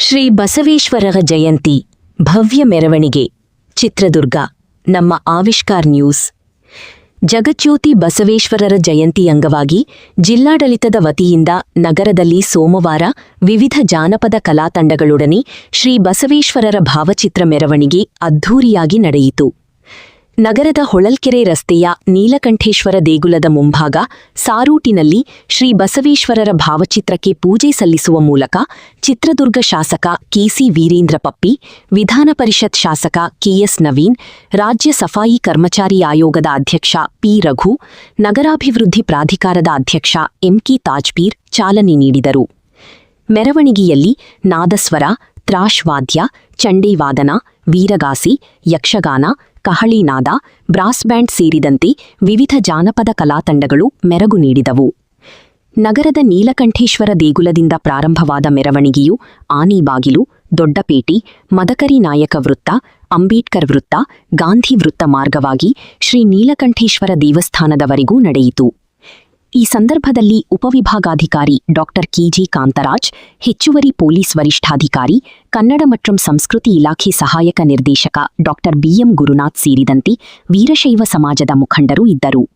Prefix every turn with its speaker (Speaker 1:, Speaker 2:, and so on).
Speaker 1: ಶ್ರೀ ಬಸವೇಶ್ವರರ ಜಯಂತಿ ಭವ್ಯ ಮೆರವಣಿಗೆ ಚಿತ್ರದುರ್ಗ ನಮ್ಮ ಆವಿಷ್ಕಾರ್ ನ್ಯೂಸ್. ಜಗಜ್ಯೋತಿ ಬಸವೇಶ್ವರರ ಜಯಂತಿ ಅಂಗವಾಗಿ ಜಿಲ್ಲಾಡಳಿತದ ವತಿಯಿಂದ ನಗರದಲ್ಲಿ ಸೋಮವಾರ ವಿವಿಧ ಜಾನಪದ ಕಲಾತಂಡಗಳೊಡನೆ ಶ್ರೀ ಬಸವೇಶ್ವರರ ಭಾವಚಿತ್ರ ಮೆರವಣಿಗೆ ಅದ್ಧೂರಿಯಾಗಿ ನಡೆಯಿತು. ನಗರದ ಹೊಳಲ್ಕೆರೆ ರಸ್ತೆಯ ನೀಲಕಂಠೇಶ್ವರ ದೇಗುಲದ ಮುಂಭಾಗ ಸಾರೂಟಿನಲ್ಲಿ ಶ್ರೀ ಬಸವೇಶ್ವರರ ಭಾವಚಿತ್ರಕ್ಕೆ ಪೂಜೆ ಸಲ್ಲಿಸುವ ಮೂಲಕ ಚಿತ್ರದುರ್ಗ ಶಾಸಕ ಕೆಸಿ ವೀರೇಂದ್ರ ಪಪ್ಪಿ, ವಿಧಾನ ಪರಿಷತ್ ಶಾಸಕ ಕೆಎಸ್ ನವೀನ್, ರಾಜ್ಯ ಸಫಾಯಿ ಕರ್ಮಚಾರಿ ಆಯೋಗದ ಅಧ್ಯಕ್ಷ ಪಿ ರಘು, ನಗರಾಭಿವೃದ್ಧಿ ಪ್ರಾಧಿಕಾರದ ಅಧ್ಯಕ್ಷ ಎಂಕೆ ತಾಜ್ಪೀರ್ ಚಾಲನೆ ನೀಡಿದರು. ಮೆರವಣಿಗೆಯಲ್ಲಿ ನಾದಸ್ವರ, ತ್ರಾಶ್ ವಾದ್ಯ, ಚಂಡೀವಾದನ, ವೀರಗಾಸಿ, ಯಕ್ಷಗಾನ, ಕಹಳಿನಾದ, ಬ್ರಾಸ್ ಬ್ಯಾಂಡ್ ಸೇರಿದಂತೆ ವಿವಿಧ ಜಾನಪದ ಕಲಾತಂಡಗಳು ಮೆರಗು ನೀಡಿದವು. ನಗರದ ನೀಲಕಂಠೇಶ್ವರ ದೇಗುಲದಿಂದ ಪ್ರಾರಂಭವಾದ ಮೆರವಣಿಗೆಯು ಆನಿಬಾಗಿಲು, ದೊಡ್ಡಪೇಟೆ, ಮದಕರಿ ನಾಯಕ ವೃತ್ತ, ಅಂಬೇಡ್ಕರ್ ವೃತ್ತ, ಗಾಂಧಿ ವೃತ್ತ ಮಾರ್ಗವಾಗಿ ಶ್ರೀ ನೀಲಕಂಠೇಶ್ವರ ದೇವಸ್ಥಾನದವರೆಗೂ ನಡೆಯಿತು. ಈ ಸಂದರ್ಭದಲ್ಲಿ ಉಪವಿಭಾಗಾಧಿಕಾರಿ ಡಾ ಕೆಜಿ ಕಾಂತರಾಜ್, ಹೆಚ್ಚುವರಿ ಪೊಲೀಸ್ ವರಿಷ್ಠಾಧಿಕಾರಿ, ಕನ್ನಡ ಮತ್ತು ಸಂಸ್ಕೃತಿ ಇಲಾಖೆ ಸಹಾಯಕ ನಿರ್ದೇಶಕ ಡಾ ಬಿಎಂ ಗುರುನಾಥ್ ಸೇರಿದಂತೆ ವೀರಶೈವ ಸಮಾಜದ ಮುಖಂಡರು ಇದ್ದರು.